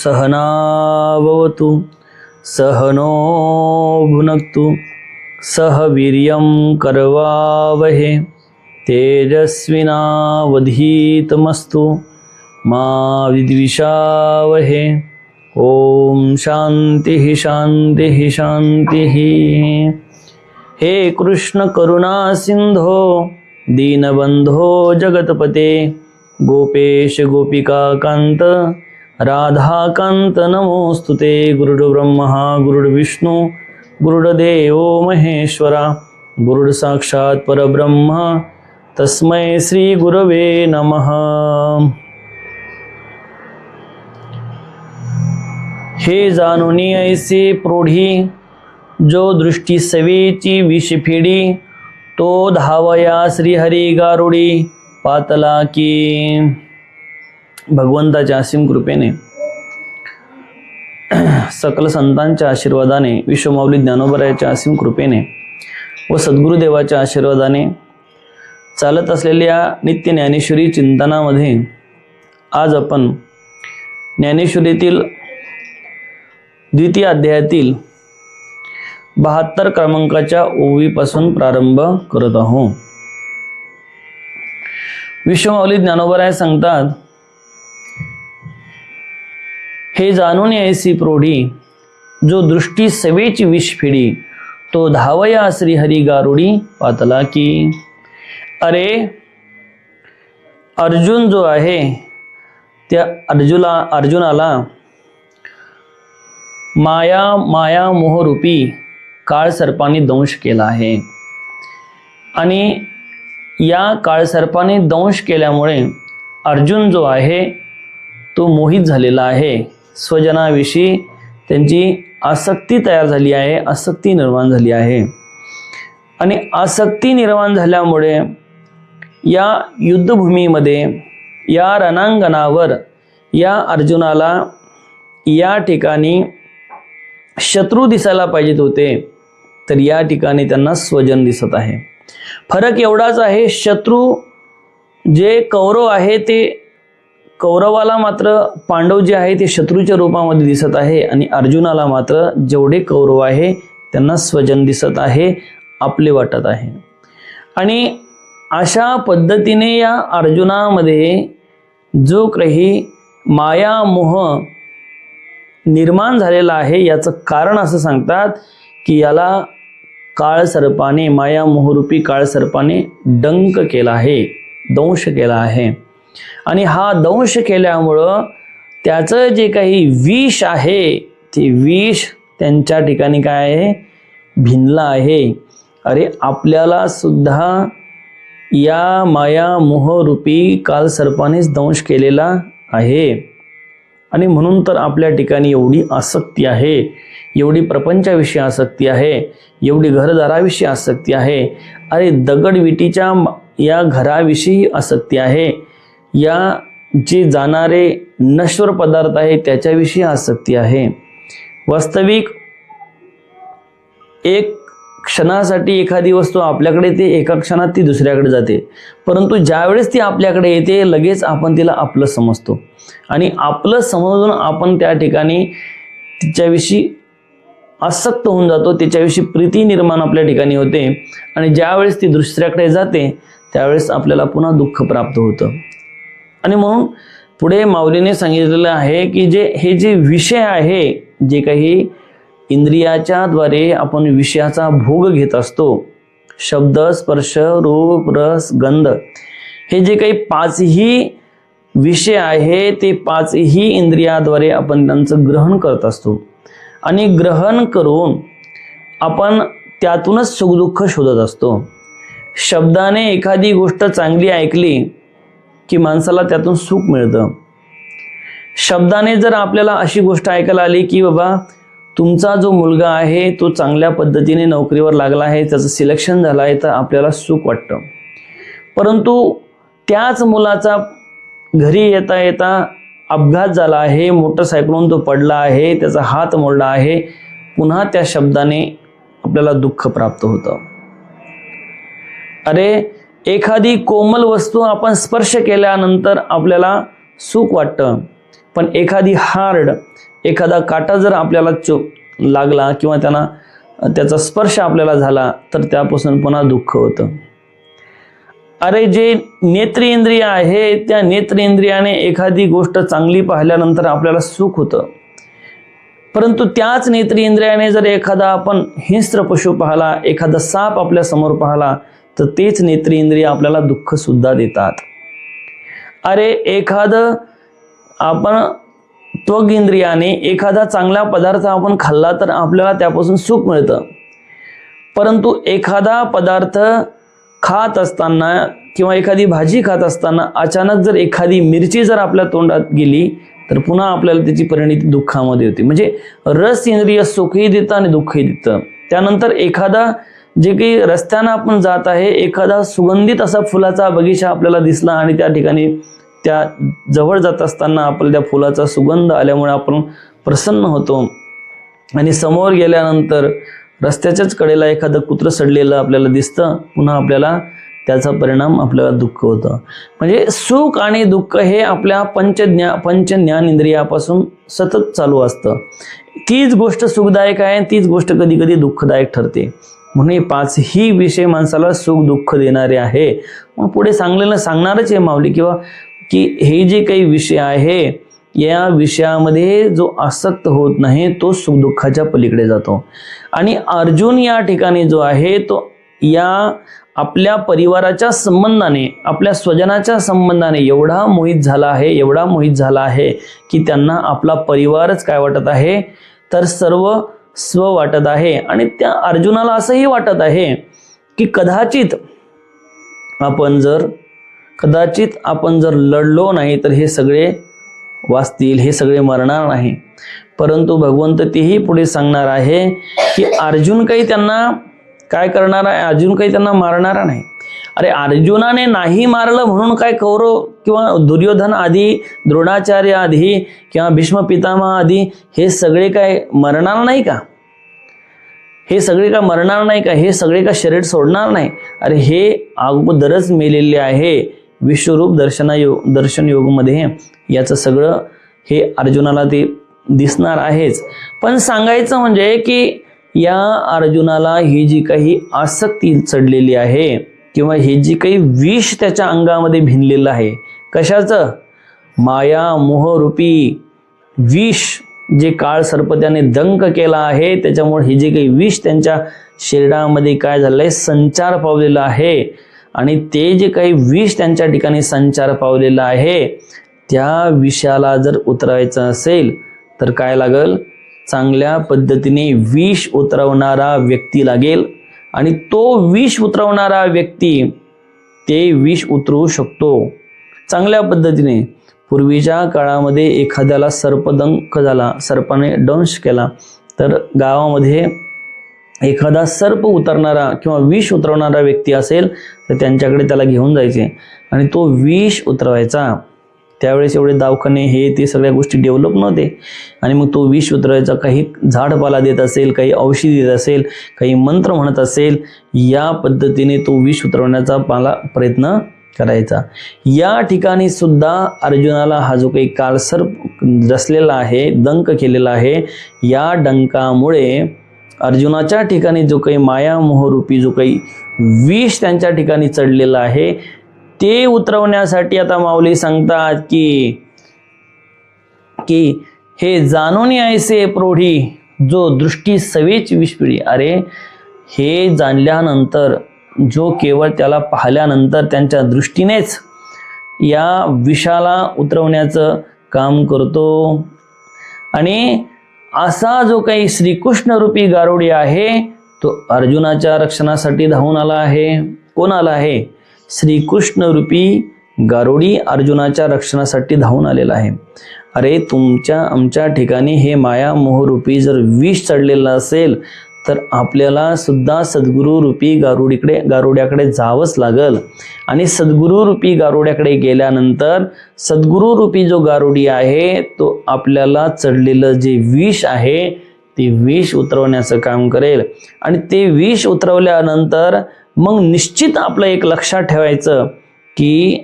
सहना भवतु सहनो भुनक्तु सह वीर्यं करवावहे तेजस्विनावधीतमस्तु मा विद्विषावहे। ओम शांतिः शांतिः शांतिः। हे कृष्ण करुणा सिंधो दीनबंधो जगतपते गोपेश गोपिका कांत राधाकांत नमोस्तुते। गुरुर्ब्रह्मा गुरुर्विष्णू गुरुर्देव महेश्वरा गुरुर्साक्षात् परब्रह्म तस्मै श्री गुरवे नमः। हे जाणुनी ऐसे प्रोढी जो दृष्टी सेवेची विषफिडी तो धावया श्रीहरी गारुडी पातला की। भगवंताच्या असीम कृपेने सकल संतांच्या आशीर्वादाने विश्वमाऊली ज्ञानोबरायाच्या असीम कृपेने व सद्गुरुदेवाच्या आशीर्वादाने चालत असलेल्या नित्य ज्ञानेश्वरी चिंतनामध्ये आज आपण ज्ञानेश्वरीतील द्वितीय अध्यायातील 72 क्रमांकाच्या ओवीपासून प्रारंभ करत आहोत। विश्वमाऊली ज्ञानोबराय सांगतात, हे जाणून ऐसी प्रोढी जो दृष्टी सेवेची विषफिडी तो धावया श्रीहरी गारुडी पातला की। अरे अर्जुन जो आहे त्या अर्जुनाला माया मोहरूपी काळ सर्पाने दंश केला आहे आणि या काळ सर्पाने दंश केल्यामुळे अर्जुन जो आहे तो मोहित झालेला आहे। स्वजनाविषयी त्यांची आसक्ती तयार झाली आहे, आसक्ती निर्माण झाली आहे आणि आसक्ती निर्माण झाल्यामुळे या युद्धभूमीमध्ये या रणांगणावर या अर्जुनाला या ठिकाणी शत्रू दिसायला पाहिजेत होते, तर या ठिकाणी त्यांना स्वजन दिसत आहे। फरक एवढाच आहे, शत्रू जे कौरव आहे ते कौरवाला मात्र पांडव जे आहे ते शत्रूच्या रूपामध्ये दिसत आहे आणि अर्जुनाला मात्र जेवढे कौरव आहे त्यांना स्वजन दिसत आहे, आपले वाटत आहे। आणि अशा पद्धतीने या अर्जुनामध्ये जो काही माया मोह निर्माण झालेला आहे याचं कारण असं सांगतात की याला काळ सर्पाने माया मोहरूपी काळ सर्पाने डंक केला आहे, दंश केला आहे आणि हा दंश केल्यामुळं त्याचं जे काही विष आहे ते विष त्यांच्या ठिकाणी काय आहे, भिनला आहे। अरे आपल्याला सुद्धा या माया मोहरूपी काल सर्पानेच दंश केलेला आहे आणि म्हणून तर आपल्या ठिकाणी एवढी आसक्ती आहे, एवढी प्रपंचाविषयी आसक्ती आहे, एवढी घरदाराविषयी आसक्ती आहे। अरे दगडविटीच्या या घराविषयी आसक्ती आहे, या जे जाणारे नश्वर पदार्थ आहे त्याच्याविषयी आसक्ती आहे। वास्तविक एक क्षणासाठी एखादी वस्तू आपल्याकडे येते, एका क्षणात ती दुसऱ्याकडे जाते, परंतु ज्यावेळेस ती आपल्याकडे येते लगेच आपण तिला आपलं समजतो आणि आपलं समजून आपण त्या ठिकाणी तिच्याविषयी आसक्त होऊन जातो, त्याच्याविषयी प्रीती निर्माण आपल्या ठिकाणी होते आणि ज्यावेळेस ती दुसऱ्याकडे जाते त्यावेळेस आपल्याला पुन्हा दुःख प्राप्त होतं। आणि म्हणून पुढे माऊलीने सांगितलेलं आहे की हे जे विषय आहे, जे काही इंद्रियाच्या द्वारे आपण विषयाचा भोग घेत असतो, शब्द स्पर्श रूप रस गंध, हे जे काही 5ही विषय आहे ते 5ही इंद्रियाद्वारे आपण त्यांचं ग्रहण करत असतो आणि ग्रहण करून आपण त्यातूनच सुखदुःख शोधत असतो। शब्दाने एखादी गोष्ट चांगली ऐकली की माणसाला त्यातून सुख मिळतं। शब्दाने जर आपल्याला अशी गोष्ट ऐकायला आली की बाबा तुमचा जो मुलगा आहे तो चांगल्या पद्धतीने नोकरीवर लागला आहे, त्याचं सिलेक्शन झालं आहे, तर आपल्याला सुख वाटतं। परंतु त्याच मुलाचा घरी येता येता अपघात झाला आहे, मोटरसायकलवरून तो पडला आहे, त्याचा हात मोडला आहे, पुन्हा त्या शब्दाने आपल्याला दुःख प्राप्त होतं। अरे एखादी कोमल वस्तू आपण स्पर्श केल्यानंतर आपल्याला सुख वाटतं, पण एखादी हार्ड, एखादा काटा जर आपल्याला लागला किंवा त्याचा स्पर्श आपल्याला झाला तर त्यापासून पुन्हा दुःख होतं. अरे जे नेत्रेंद्रिय आहे त्या नेत्रेंद्रियाने एखादी गोष्ट चांगली पाहिल्यानंतर आपल्याला सुख होतं, परंतु त्याच नेत्रेंद्रियाने जर एखादा आपण हिंस्र पशु पाहिला, एखादा साप आपल्या समोर पाहिला, तर तेच नेत्रेंद्रिय आपल्याला दुःख सुद्धा देतात. अरे एखादं आपण त्वग इंद्रियाने एखादा चांगला पदार्थ आपण खाल्ला तर आपल्याला त्यापासून सुख मिळतं, परंतु एखादा पदार्थ खात असताना किंवा एखादी भाजी खात असताना अचानक जर एखादी मिरची जर आपल्या तोंडात गेली तर पुन्हा आपल्याला त्याची परिणती दुःखामध्ये होते. म्हणजे रस इंद्रिय सुखही देतं आणि दुःखही देतं. त्यानंतर एखादा जे काही रस्त्यानं आपण जात आहे, एखादा सुगंधित असा फुलाचा बगीचा आपल्याला दिसला आणि त्या ठिकाणी त्या जवळ जात असताना आपल्याला त्या फुलाचा सुगंध आल्यामुळे आपण प्रसन्न होतो, आणि समोर गेल्यानंतर रस्त्याच्याच कडेला एखादं कुत्रं सडलेलं आपल्याला दिसतं, पुन्हा आपल्याला त्याचा परिणाम आपल्याला दुःख होतं. म्हणजे सुख आणि दुःख हे आपल्या पंच ज्ञान इंद्रियापासून सतत चालू असतं. तीच गोष्ट सुखदायक आहे, तीच गोष्ट कधी कधी दुःखदायक ठरते. म्हणून हे पाचही विषय माणसाला सुख दुःख देणारे आहे. मग पुढे सांगणारच आहे माऊली किंवा की हे जे काही विषय आहे या विषयामध्ये जो आसक्त होत नाही तो सुख दुःखाच्या पलीकडे जातो. आणि अर्जुन या ठिकाणी जो आहे तो या आपल्या परिवाराच्या संबंधाने, आपल्या स्वजनाच्या संबंधाने एवढा मोहित झाला आहे की त्यांना आपला परिवारच काय वाटत आहे तर सर्व स्व वाटत आहे. आणि त्या अर्जुनाला असंही वाटत आहे की कदाचित आपण जर लढलो नाही तर हे सगळे वाचतील, हे सगळे मरणार नाही. परंतु भगवंत तेही पुढे सांगणार आहे की अर्जुन काही त्यांना काय करणार आहे, अर्जुन काही त्यांना मारणार नाही. अरे अर्जुनाने नाही मारलं म्हणून काय कौरव किंवा दुर्योधन आधी, द्रोणाचार्य आधी किंवा भीष्म पितामह आधी हे सगळे काय मरणार नाही का? हे सगळे का शरीर सोडणार नाही? अरे हे अगोदरच मेलेले आहे. विश्वरूप दर्शन योगमध्ये याचं सगळं हे अर्जुनाला ते दिसणार आहेच. पण सांगायचं म्हणजे की या अर्जुनाला ही जी काही आसक्ती चढलेली आहे किंवा हे जी काही विष त्याच्या अंगामध्ये भिनलेलं आहे, कशाचं? माया मोहरूपी विष, जे काळ सर्प त्याने दंक केला आहे, त्याच्यामुळे हे जे काही विष त्यांच्या शरीरामध्ये काय झालंय संचार पावलेला आहे. आणि ते जे काही विष त्यांच्या ठिकाणी संचार पावलेला आहे त्या विषाला जर उतरवायचं असेल तर काय लागेल? चांगल्या पद्धतीने विष उतरवणारा व्यक्ती लागेल. आणि तो विष उतरवणारा व्यक्ती ते विष उतरवू शकतो चांगल्या पद्धतीने. पूर्वीच्या काळामध्ये एखाद्याला सर्पदंक झाला, सर्पाने दंश केला, तर गावामध्ये एखादा सर्प उतरणारा किंवा विष उतरवणारा व्यक्ती असेल तर त्यांच्याकडे त्याला घेऊन जायचे आणि तो विष उतरवायचा. त्यावेळेस एवढे दवाखाने हे ते सगळ्या गोष्टी डेव्हलप नव्हते. आणि मग तो विष उतरवायचा, काही झाडपाला देत असेल, काही औषधी देत असेल, काही मंत्र म्हणत असेल, या पद्धतीने तो विष उतरवण्याचा प्रयत्न करायचा. या ठिकाणी सुद्धा अर्जुनाला हा जो काही कालसर्प रचलेला आहे, डंक केलेला आहे, या डंकामुळे अर्जुनाच्या ठिकाणी जो काही माया मोहरूपी जो काही विष त्यांच्या ठिकाणी चढलेला आहे ते उतरवण्यासाठी आता माऊली सांगतात की हे जाणून ऐसे प्रोढी जो दृष्टी सवेच विषपिढी. अरे हे जाणल्यानंतर, जो केवळ त्याला पाहिल्यानंतर त्यांच्या दृष्टीनेच या विषाला उतरवण्याचं काम करतो. आणि असा जो काही श्रीकृष्ण रूपी गारुडी आहे तो अर्जुनाच्या रक्षणासाठी धावून आला आहे. कोण आला आहे? श्रीकृष्ण रूपी गारुडी अर्जुनाच्या रक्षणासाठी धावून आलेला आहे. अरे आमच्या ठिकाणी हे माया मोहरूपी जर विष चढलेलं असेल तर आपल्याला सुद्धा सद्गुरू रूपी गारुड्याकडे जावंच लागल. आणि सद्गुरू रूपी गारुड्याकडे गेल्यानंतर सद्गुरू रूपी जो गारुडी आहे तो आपल्याला चढलेलं जे विष आहे ते विष उतरवण्याचं काम करेल. आणि ते विष उतरवल्यानंतर मग निश्चित आपलं एक लक्षात ठेवायचं की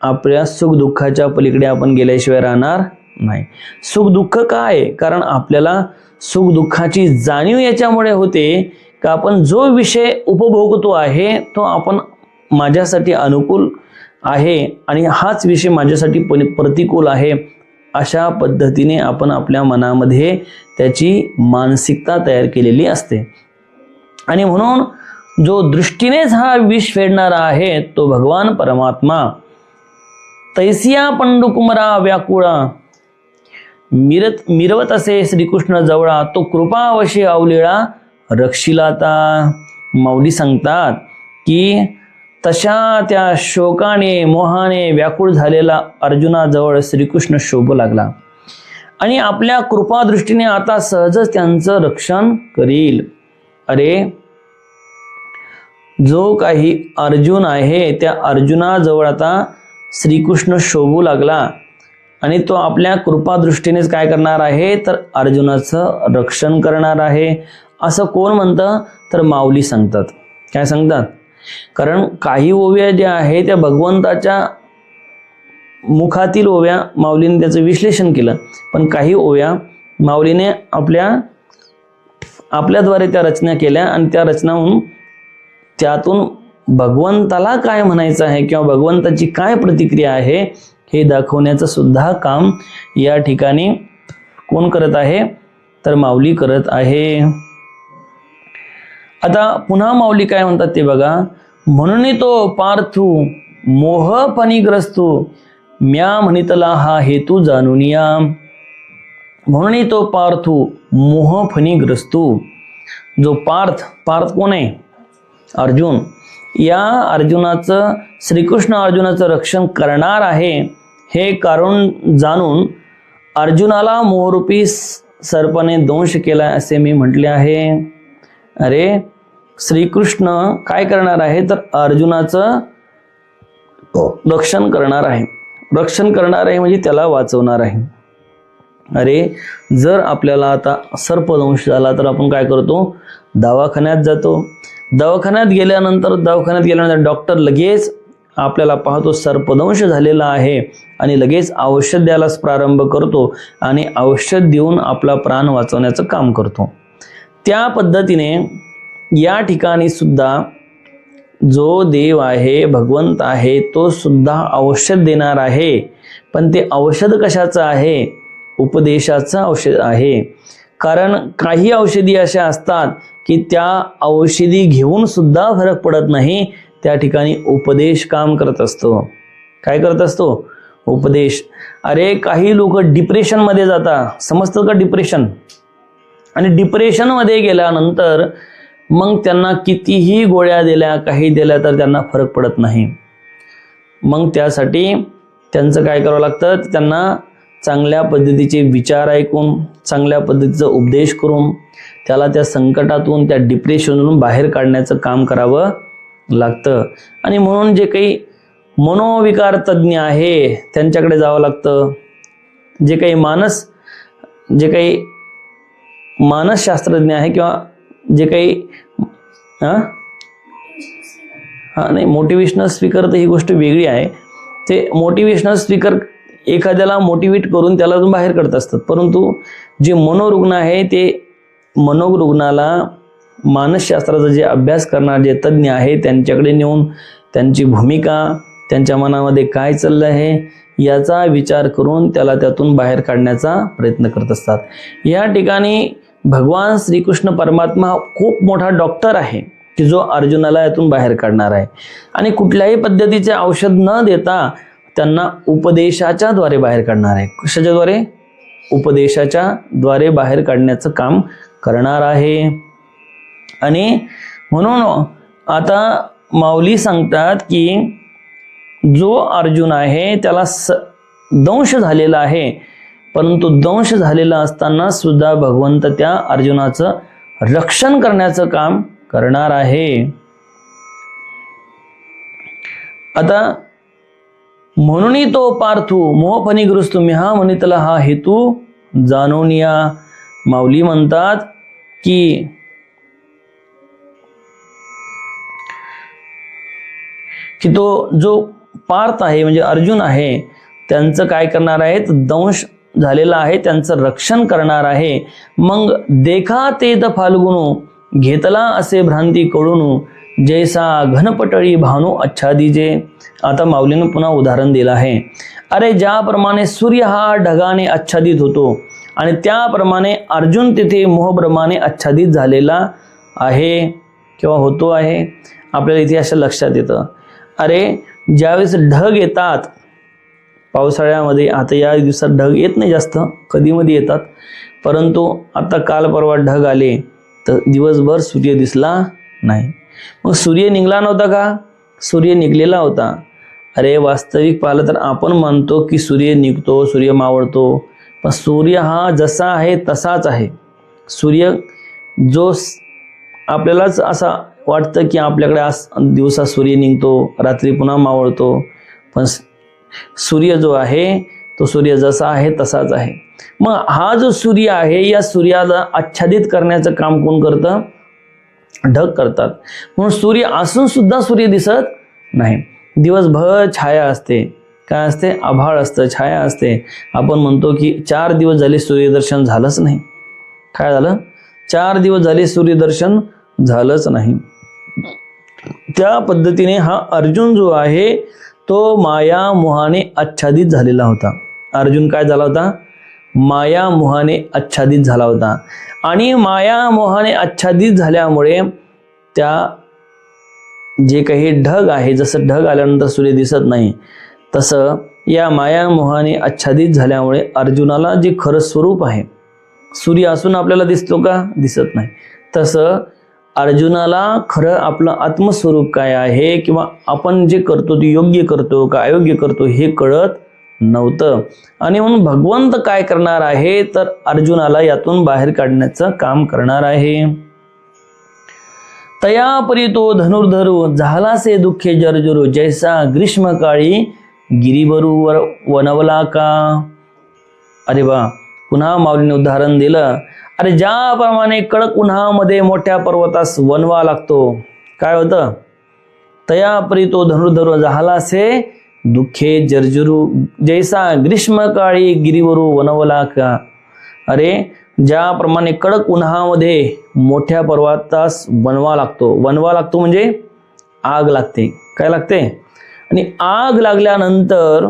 आपल्या सुख दुःखाच्या पलीकडे आपण गेल्याशिवाय राहणार नाही. सुख दुःख काय? कारण आपल्याला सुख दुःखाची जाणीव याच्यामुळे होते का आपण जो विषय उपभोगतो आहे तो आपण माझ्यासाठी अनुकूल आहे आणि हाच विषय माझ्यासाठी प्रतिकूल आहे, अशा पद्धतीने आपण आपल्या मनामध्ये त्याची मानसिकता तयार केलेली असते. आणि म्हणून जो दृष्टीनेच हा विष फेडणारा आहे तो भगवान परमात्मा. तैसिया पंडुकुमरा व्याकुळा मिरवत असे श्रीकृष्ण जवळा, तो कृपावशी अवलिळा रक्षिलाता. माऊली सांगतात की तशा त्या शोकाने मोहाने व्याकुळ झालेला अर्जुनाजवळ श्रीकृष्ण शोभू लागला आणि आपल्या कृपादृष्टीने आता सहजच त्यांचं रक्षण करील. अरे, जो काही अर्जुन आहे त्या अर्जुनाजवळ आता श्रीकृष्ण शोभू लागला आणि तो आपल्या कृपादृष्टीनेच काय करणार आहे तर अर्जुनाचं रक्षण करणार आहे. असं कोण म्हणतं तर माऊली सांगतात. काय सांगतात? कारण काही ओव्या ज्या आहेत त्या भगवंताच्या मुखातील ओव्या माऊलीने त्याचं विश्लेषण केलं, पण काही ओव्या माऊलीने आपल्याद्वारे त्या रचना केल्या आणि त्या रचनाहून त्यातून भगवंताला काय म्हणायचं आहे किंवा भगवंताची काय प्रतिक्रिया आहे हे दाखवण्याचं सुद्धा काम या ठिकाणी कोण करत आहे तर माऊली करत आहे. आता पुन्हा माऊली काय म्हणतात ते बघा. म्हणून तो पार्थू मोहफणीग्रस्तू म्या म्हणितला हा हेतू जाणून या. म्हणून तो पार्थू मोहफणीग्रस्तू. जो पार्थ कोण आहे? अर्जुन. या अर्जुनाचं श्रीकृष्ण अर्जुनाचं रक्षण करणार आहे हे कारण जाणून अर्जुनाला मोहरूपी सर्पाने दंश केला असे मी म्हटले आहे. अरे, श्रीकृष्ण काय करणार आहे तर अर्जुनाचं रक्षण करणार आहे. रक्षण करणार आहे म्हणजे त्याला वाचवणार आहे. अरे, जर आपल्याला आता सर्पदंश झाला तर आपण काय करतो? दवाखान्यात जातो. दवाखान्यात गेल्यानंतर डॉक्टर लगेच आपल्याला पाहतो सर्पदंश झालेला आहे आणि लगेच औषध द्यायलाच प्रारंभ करतो आणि औषध देऊन आपला प्राण वाचवण्याचं काम करतो. त्या पद्धतीने या ठिकाणी सुद्धा जो देव आहे, भगवंत आहे, तो सुद्धा औषध देणार आहे. पण ते औषध कशाचं आहे? उपदेशाचं औषध आहे. कारण काही औषधी अशा असतात की त्या औषधी घेऊन सुद्धा फरक पडत नाही. त्या ठिकाणी उपदेश काम करत असतो. काय करत असतो? उपदेश. अरे, काही लोक डिप्रेशनमध्ये जातात. समजतं का डिप्रेशन? आणि डिप्रेशनमध्ये गेल्यानंतर मग त्यांना कितीही गोळ्या दिल्या, काही दिल्या तर त्यांना फरक पडत नाही. मग त्यासाठी त्यांचं काय करावं लागतं? त्यांना चांगल्या पद्धतीचे विचार ऐकून, चांगल्या पद्धतीचा उपदेश करून त्याला त्या संकटातून, त्या डिप्रेशनमधून बाहेर काढण्याचं काम करावं लागतं. आणि म्हणून जे काही मनोविकार तज्ज्ञ आहे त्यांच्याकडे जावं लागतं. जे काही मानसशास्त्रज्ञ आहे किंवा जे काही नाही, मोटिवेशनल स्पीकर तर ही गोष्ट वेगळी आहे. ते मोटिवेशनल स्पीकर एखाद्याला मोटिवेट करून त्याला बाहेर काढत असतात. परंतु जे मनोरुग्ण आहे ते मनोरुग्णाला मानसशास्त्राचा जे अभ्यास करणारे जे तज्ज्ञ आहे त्यांच्याकडे नेऊन त्यांची भूमिका, त्यांच्या मनामध्ये काय चाललं आहे याचा विचार करून त्याला त्यातून बाहेर काढण्याचा प्रयत्न करत असतात. या ठिकाणी भगवान श्रीकृष्ण परमात्मा खूप मोठा डॉक्टर आहे की जो अर्जुनाला यातून बाहेर काढणार आहे. आणि कुठल्याही पद्धतीचे औषध न देता त्यांना उपदेशाच्या द्वारे बाहेर काढणार आहे. कशाच्या द्वारे? उपदेशाच्या द्वारे बाहेर काढण्याचं काम करणार आहे. आणि म्हणून आता माऊली सांगतात की जो अर्जुन आहे त्याला दंश झालेला आहे, परंतु दंश झालेला असताना सुद्धा भगवंत त्या अर्जुनाचं रक्षण करण्याचं काम करणार आहे. आता म्हणून तो पार्थू मोहफणीग्रस्त हा म्हणितला हा हेतू जाणून या. माऊली म्हणतात की तो जो पार्थ आहे म्हणजे अर्जुन आहे त्यांचं काय करणार आहेत? दंश झालेला आहे, त्यांचं रक्षण करणार आहे. मग देखा तेत फाल्गुनू, घेतला असे भ्रांती कळून, जैसा घनपटळी भानू आच्छादिजे. आता माऊलीनं पुन्हा उदाहरण दिलं आहे. अरे ज्याप्रमाणे सूर्य हा ढगाने आच्छादित होतो आणि त्याप्रमाणे अर्जुन तिथे मोहभ्रमाने आच्छादित झालेला आहे किंवा होतो आहे. आपल्याला इथे असं लक्षात येतं, अरे ज्यावेळेस ढग येतात पावसाळ्यामध्ये, आता या दिवसात ढग येत नाही जास्त, कधीमध्ये येतात, परंतु आता काल परवा ढग आले तर दिवसभर सूर्य दिसला नाही. मग सूर्य निघला नव्हता का? सूर्य निघलेला होता. अरे वास्तविक पाहिलं तर आपण म्हणतो की सूर्य निघतो, सूर्य मावळतो, पण सूर्य हा जसा आहे तसाच आहे. सूर्य जो आपल्यालाच असा वाटतं की आपल्याकडे आज दिवसा सूर्य निघतो, रात्री पुन्हा मावळतो, पण सूर्य जो आहे तो सूर्य जसा आहे तसाच आहे. मग हा जो सूर्य आहे, या सूर्याला आच्छादित करण्याचं काम कोण करतं? ढग करतात. म्हणून सूर्य असून सुद्धा सूर्य दिसत नाही. दिवसभर छाया असते. काय असते? आभाळ असतं, छाया असते. आपण म्हणतो की 4 दिवस झाले सूर्यदर्शन झालंच नाही. काय झालं? 4 दिवस झाले सूर्यदर्शन झालंच नाही. त्या पद्धतीने हा अर्जुन जो आहे तो माया मोहाने आच्छादित झालेला होता. अर्जुन काय झाला होता? माया मोहाने आच्छादित झाला होता. आणि माया मोहाने आच्छादित झाल्यामुळे त्या जे काही ढग आहे, जसं ढग आल्यानंतर सूर्य दिसत नाही, तसं या माया मोहाने आच्छादित झाल्यामुळे अर्जुनाला जे खरं स्वरूप आहे, सूर्य असून आपल्याला दिसतो का? दिसत नाही. तसं अर्जुनाला खरं आपलं आत्मस्वरूप काय आहे किंवा आपण जे करतो ते योग्य करतो का अयोग्य करतो हे कळत नव्हतं. आणि म्हणून भगवंत काय करणार आहे तर अर्जुनाला यातून बाहेर काढण्याचं काम करणार आहे. तया परी तो धनुर्धरू, झालासे दुःखे जर्जरू, जैसा ग्रीष्म काळी गिरीवरू वनवला का. अरे बा, पुन्हा माऊलीने उदाहरण दिलं. अरे ज्याप्रमाणे कडक उन्हामध्ये मोठ्या पर्वतास वनवा लागतो, काय होतं? तया परी तो धनुर्धरू, झालासे दुःखे जर्जरू, जैसा ग्रीष्म काळी गिरीवरू वनवला का. अरे ज्याप्रमाणे कडक उन्हामध्ये मोठ्या पर्वतास वनवा लागतो, वनवा लागतो म्हणजे आग लागते. काय लागते? आणि आग लागल्यानंतर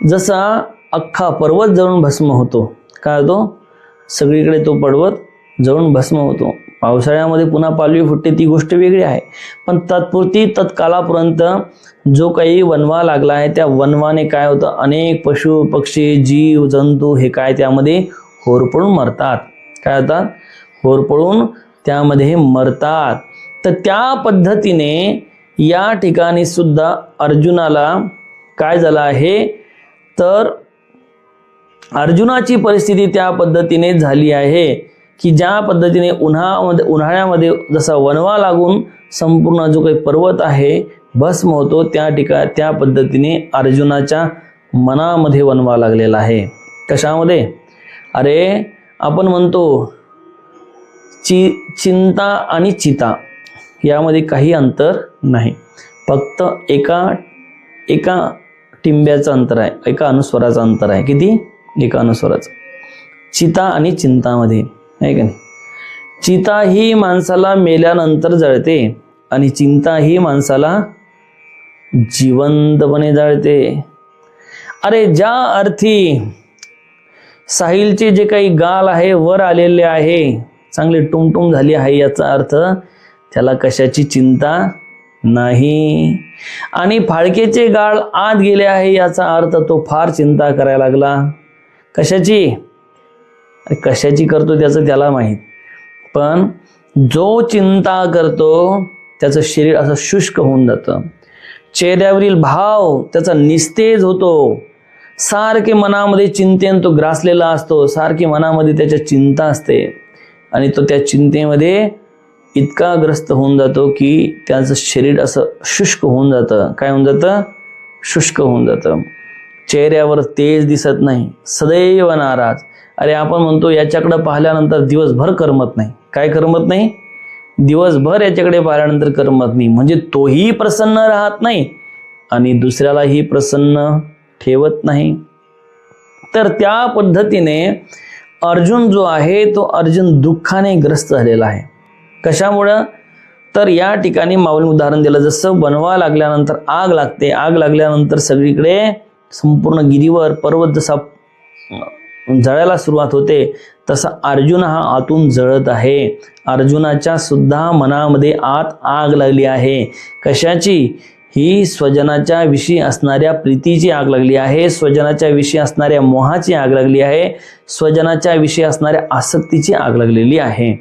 जसा अख्खा पर्वत जळून भस्म होतो, काय होतो? सगळीकडे तो पर्वत जळून भस्म होतो. पावसाळ्यामध्ये पुन्हा पालवी फुटते, ती गोष्ट वेगळी आहे, पण तात्पुरती तत्कालापर्यंत जो काही वनवा लागला आहे त्या वनवाने काय होतं? अनेक पशु पक्षी जीव जंतू हे काय त्यामध्ये होरपळून मरतात. काय होतात? होरपळून त्यामध्ये मरतात. तर त्या पद्धतीने या ठिकाणी सुद्धा अर्जुनाला काय झालं आहे तर अर्जुनाची परिस्थिती त्या पद्धतीने झाली आहे की ज्या पद्धतीने उन्हाळ्यामध्ये जसा वनवा लागून संपूर्ण जो काही पर्वत आहे भस्म होतो, त्या पद्धतीने अर्जुनाच्या मनामध्ये वनवा लागलेला आहे. कशामध्ये? अरे आपण म्हणतो चिंता आणि चिता यामध्ये काही अंतर नाही, फक्त एका टिंब्याचं अंतर आहे, एका अनुस्वराचं अंतर आहे. किती? एका अनुस्वराचं. चिता आणि चिंतामध्ये आहे का नाही? चिता ही माणसाला मेल्यानंतर जळते आणि चिंता ही माणसाला जिवंतपणे जळते. अरे ज्या अर्थी साहिलचे जे काही गाल आहे वर आलेले आहे, चांगली टुमटुम झाली आहे, याचा अर्थ त्याला कशाची चिंता नाही. आणि फाळकेचे गाळ आत गेले आहे याचा अर्थ तो फार चिंता करायला लागला. कशाची? कशाची करतो त्याचं त्याला माहीत, पण जो चिंता करतो त्याचं शरीर असं शुष्क होऊन जातं, चेहऱ्यावरील भाव त्याचा निस्तेज होतो, सारखे मनामध्ये चिंतेने तो ग्रासलेला असतो, सारखी मनामध्ये त्याच्या चिंता असते आणि तो त्या चिंतेमध्ये इतका ग्रस्त होऊन जातो की त्याचं शरीर असं शुष्क होऊन जातं. काय होऊन जातं? शुष्क होऊन जातं. चेहऱ्यावर तेज दिसत नाही, सदैव नाराज. अरे आपण म्हणतो याच्याकडे पाहिल्यानंतर दिवसभर करमत नाही. काय करमत नाही? दिवसभर याच्याकडे पाहिल्यानंतर करमत नाही, म्हणजे तोही प्रसन्न राहत नाही आणि दुसऱ्यालाही प्रसन्न ठेवत नाही. तर त्या पद्धतीने अर्जुन जो आहे तो अर्जुन दुःखाने ग्रस्त झालेला आहे. कशामुळं? तर या ठिकाणी माऊली उदाहरण दिलं, जसं बनवा लागल्यानंतर आग लागते, आग लागल्यानंतर सगळीकडे संपूर्ण गिरीवर पर्वत जसा जळायला सुरुवात होते, तसा अर्जुन हा आतून जळत आहे. अर्जुनाच्या सुद्धा मनामध्ये आत आग लागली आहे. कशाची? ही स्वजनाच्या विषयी असणाऱ्या प्रीतीची आग लागली आहे, स्वजनाच्या विषयी असणाऱ्या मोहाची आग लागली आहे, स्वजनाच्या विषयी असणाऱ्या आसक्तीची आग लागलेली आहे.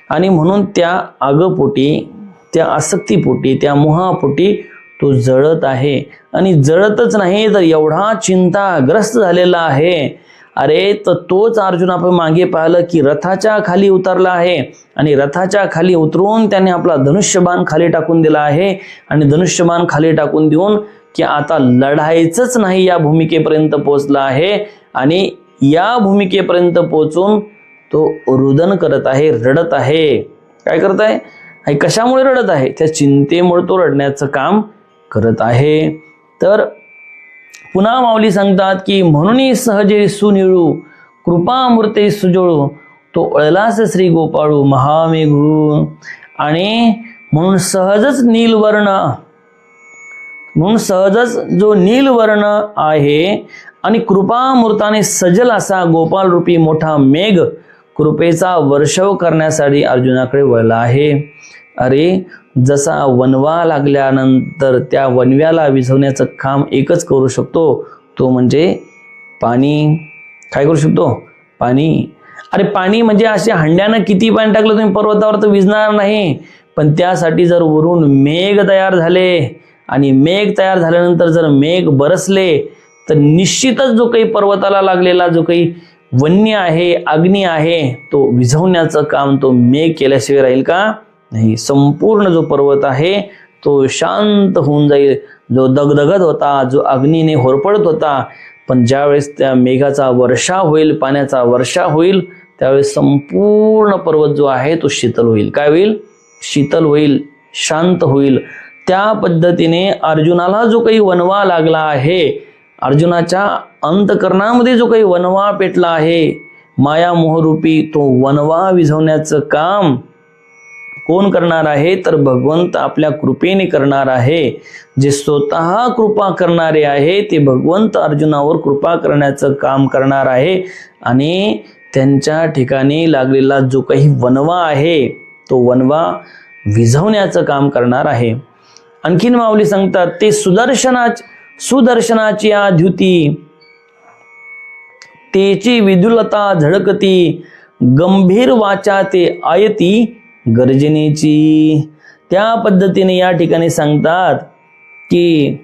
आणि म्हणून त्या आगपोटी, त्या आसक्तीपोटी, त्या मोहापोटी तो जळत आहे. आणि जळतच नाही तर एवढा चिंताग्रस्त झालेला आहे. अरे तर तोच अर्जुन आपण मागे पाहिलं की रथाच्या खाली उतरला आहे आणि रथाच्या खाली उतरून त्याने आपला धनुष्यबाण खाली टाकून दिला आहे. आणि धनुष्यबाण खाली टाकून देऊन की आता लढायचंच नाही या भूमिकेपर्यंत पोहोचला आहे. आणि या भूमिकेपर्यंत पोहोचून तो रुदन करत आहे, रडत आहे. काय करत आहे? आणि कशामुळे रडत आहे? त्या चिंतेमुळे तो रडण्याचं काम करत आहे. तर पुन्हा माऊली सांगतात की म्हणून सहजे सुनिळू कृपामूर्ते सुजळू तो अळलास श्री गोपाळू महामेघू. आणि म्हणून सहजच नीलवर्ण, म्हणून सहजच जो नीलवर्ण आहे आणि कृपामूर्ताने सजल असा गोपाल रूपी मोठा मेघ कृपेचा वर्षव करण्यासाठी अर्जुनाकडे वळला आहे. अरे जसा वनवा लागल्यानंतर त्या वनव्याला विझवण्याचं काम एकच करू शकतो, तो म्हणजे पाणी. काय करू शकतो? पाणी. अरे पाणी म्हणजे असे हंड्यानं किती पाणी टाकलं तुम्ही पर्वतावर तर विझणार नाही. पण त्यासाठी जर वरून मेघ तयार झाले आणि मेघ तयार झाल्यानंतर जर मेघ बरसले तर निश्चितच जो काही पर्वताला लागलेला जो काही वन्य आहे, अग्नी आहे, तो विझवण्याचं काम तो मेघ केल्याशिवाय राहील का? नाही. संपूर्ण जो पर्वत आहे तो शांत होऊन जाईल. जो दगदगत होता, जो अग्नीने होरपळत होता, पण ज्यावेळेस त्या मेघाचा वर्षा होईल, पाण्याचा वर्षा होईल, त्यावेळेस संपूर्ण पर्वत जो आहे तो शीतल होईल. काय होईल? शीतल होईल, शांत होईल. त्या पद्धतीने अर्जुनाला जो काही वनवा लागला आहे, अर्जुनाच्या अंतकरणामध्ये जो काही वनवा पेटला आहे माया मोहरूपी, तो वनवा विझवण्याचं काम कोण करणार आहे? तर भगवंत आपल्या कृपेने करणार आहे. जे स्वतः कृपा करणारे आहे ते भगवंत अर्जुनावर कृपा करण्याचं काम करणार आहे. आणि त्यांच्या ठिकाणी लागलेला जो काही वनवा आहे तो वनवा विझवण्याचं काम करणार आहे. आणखीन माऊली सांगतात ते सुदर्शनाची द्युती तेची विदुलता झळकती गंभीर वाचा ते आयती गर्जनेची. त्या पद्धतीने या ठिकाणी सांगतात की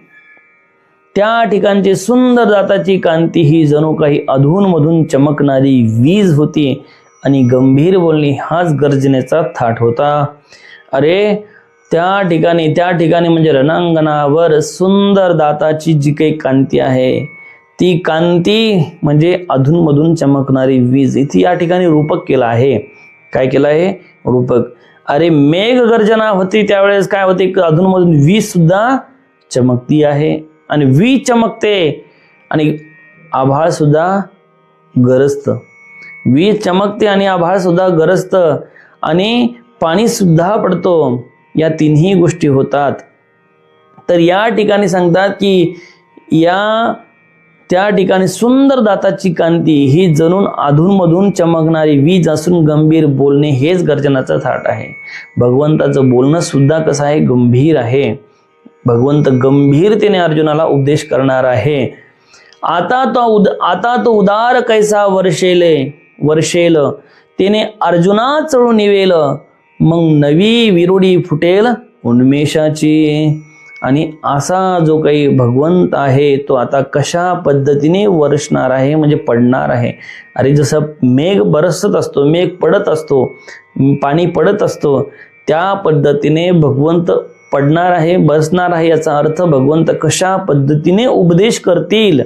त्या ठिकाणची सुंदर दाताची कांती ही जणू काही अधूनमधून चमकणारी वीज होती आणि गंभीर बोलणी हाच गर्जनेचा थाट होता. अरे त्या ठिकाणी म्हणजे रणांगणावर सुंदर दाताची जी काही कांती आहे ती कांती म्हणजे अधूनमधून चमकणारी वीज, इथे या ठिकाणी रूपक केलं आहे. काय केलं आहे? रूपक. अरे मेघ गर्जना होती त्यावेळेस काय होते? अधूनमधून वीज सुद्धा चमकती आहे आणि वीज चमकते आणि आभाळ सुद्धा गरजतं. वीज चमकते आणि आभाळ सुद्धा गरजतं आणि पाणी सुद्धा पडतो. या तिन्ही गोष्टी होतात. तर या ठिकाणी सांगतात की त्या ठिकाणी सुंदर दाताची कांती ही जणून अधूनमधून चमकणारी वीज असून गंभीर बोलणे हेच गर्जनाचा थाट आहे. भगवंताचं बोलणं सुद्धा कसं आहे? गंभीर आहे. भगवंत गंभीरतेने अर्जुनाला उपदेश करणार आहे. आता तो उदार कैसा वर्षेल तेने अर्जुना चळून निवेल मग नवी विरुडी फुटेल उन्मेषाची. आणि असा जो काही भगवंत आहे तो आता कशा पद्धतीने वर्षणार आहे म्हणजे पडणार आहे. अरे जसं मेघ बरसत असतो, मेघ पडत असतो, पाणी पडत असतो, त्या पद्धतीने भगवंत पडणार आहे, बरसणार आहे. याचा अर्थ भगवंत कशा पद्धतीने उपदेश करतील.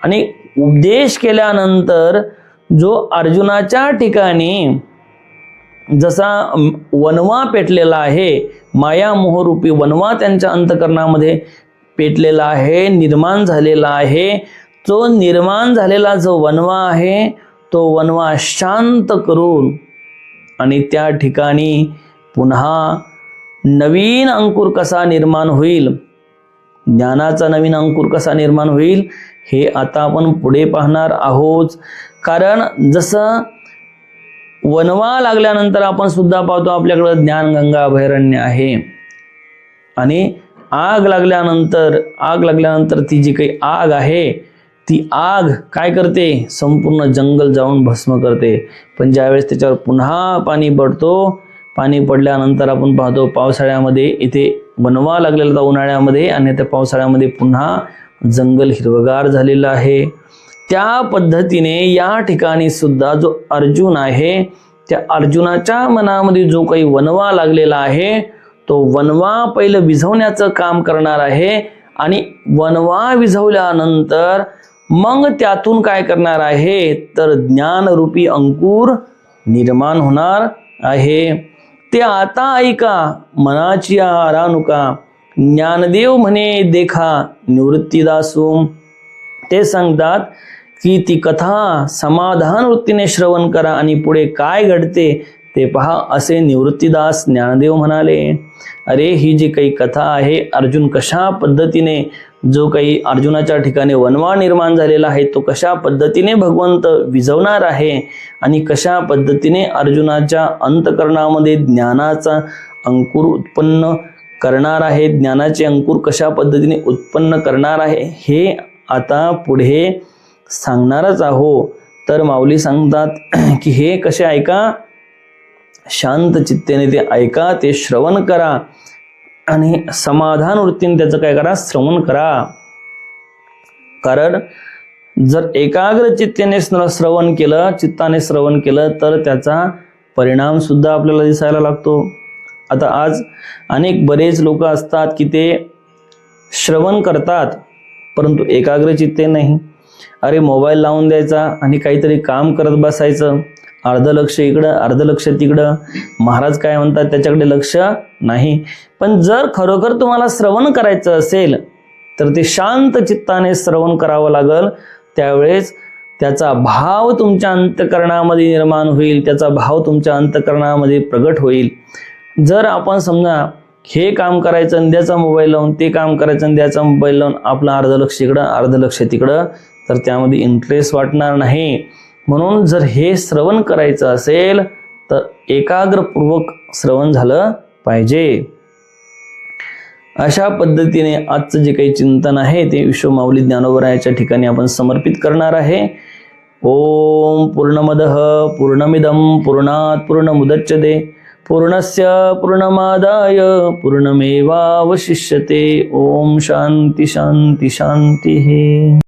आणि उपदेश केल्यानंतर जो अर्जुनाच्या ठिकाणी जसा वनवा पेटलेला आहे, माया मोहरूपी वनवा त्यांच्या अंतकरणामध्ये पेटलेला आहे, निर्माण झालेला आहे, जो निर्माण झालेला जो वनवा आहे तो वनवा शांत करून आणि त्या ठिकाणी पुन्हा नवीन अंकुर कसा निर्माण होईल, ज्ञानाचा नवीन अंकुर कसा निर्माण होईल हे आता आपण पुढे पाहणार आहोत. कारण जसं वनवा लागल्यानंतर आपण सुद्धा पाहतो आपल्याकडे ज्ञानगंगा अभयारण्य आहे आणि आग लागल्यानंतर ती जी काही आग आहे ती आग काय करते, संपूर्ण जंगल जाऊन भस्म करते. पण ज्यावेळेस त्याच्यावर पुन्हा पाणी पडतो, पाणी पडल्यानंतर आपण पाहतो पावसाळ्यामध्ये इथे वनवा लागलेला होता उन्हाळ्यामध्ये आणि त्या पावसाळ्यामध्ये पुन्हा जंगल हिरवगार झालेलं आहे. त्या पद्धतीने या ठिकाणी सुद्धा जो अर्जुन आहे त्या अर्जुनाच्या मनामध्ये जो काही वनवा लागलेला आहे तो वनवा पहिलं विझवण्याचं काम करणार आहे आणि वनवा विझवल्यानंतर मग त्यातून काय करणार आहे तर ज्ञानरूपी अंकुर निर्माण होणार आहे. ते आता ऐका मनाची आरानुका, ज्ञानदेव म्हणे देखा निवृत्तीदासू. ते सांगतात की ती कथा समाधान वृत्तीने श्रवण करा आणि पुढे काय घडते ते पहा, असे निवृत्तीदास ज्ञानदेव म्हणाले. अरे ही जी काही कथा आहे, अर्जुन कशा पद्धतीने जो काही अर्जुनाच्या ठिकाणी वनवा निर्माण झालेला आहे तो कशा पद्धतीने भगवंत विझवणार आहे आणि कशा पद्धतीने अर्जुनाच्या अंतःकरणामध्ये ज्ञानाचा अंकुर उत्पन्न करणार आहे, ज्ञानाचे अंकुर कशा पद्धतीने उत्पन्न करणार आहे हे आता पुढे सांगणारच आहो. तर माऊली सांगतात की हे कसे ऐका, शांत चित्तेने ते ऐका, ते श्रवण करा आणि समाधान वृत्तीने त्याचं काय करा, श्रवण करा. कारण जर एकाग्र चित्तेने चित्ताने श्रवण केलं तर त्याचा परिणाम सुद्धा आपल्याला दिसायला लागतो. आता आज बरेच लोक असतात की ते श्रवण करतात परंतु एकाग्र चित्ते नाही. अरे मोबाईल लावून द्यायचा आणि काहीतरी काम करत बसायचं, अर्ध लक्ष इकडं अर्ध लक्ष तिकडं, महाराज काय म्हणतात त्याच्याकडे लक्ष नाही. पण जर खरोखर तुम्हाला श्रवण करायचं असेल तर ते शांत चित्ताने श्रवण करावं लागल. त्यावेळेस त्याचा भाव तुमच्या अंतःकरणामध्ये निर्माण होईल, त्याचा भाव तुमच्या अंतःकरणामध्ये प्रगट होईल. जर आपण समजा हे काम करायचं आणि द्याचा मोबाईल लावून, ते काम करायचं आणि द्याचा मोबाईल लावून, आपलं अर्ध लक्ष इकडं अर्ध लक्ष तिकडं, तर त्यामध्ये इंटरेस्ट वाटणार नाही. म्हणून जर हे श्रवण करायचं असेल तर एकाग्रपूर्वक श्रवण झालं पाहिजे. अशा पद्धतीने आजचं जे काही चिंतन आहे ते विश्वमाऊली ज्ञानोबरायाच्या ठिकाणी आपण समर्पित करणार आहे. ओम पूर्णमदः पूर्णमिदं पूर्णात् पूर्णमुदच्यते पूर्णस्य पूर्णमादाय पूर्णमेवावशिष्यते. ओम शांती शांती शांती.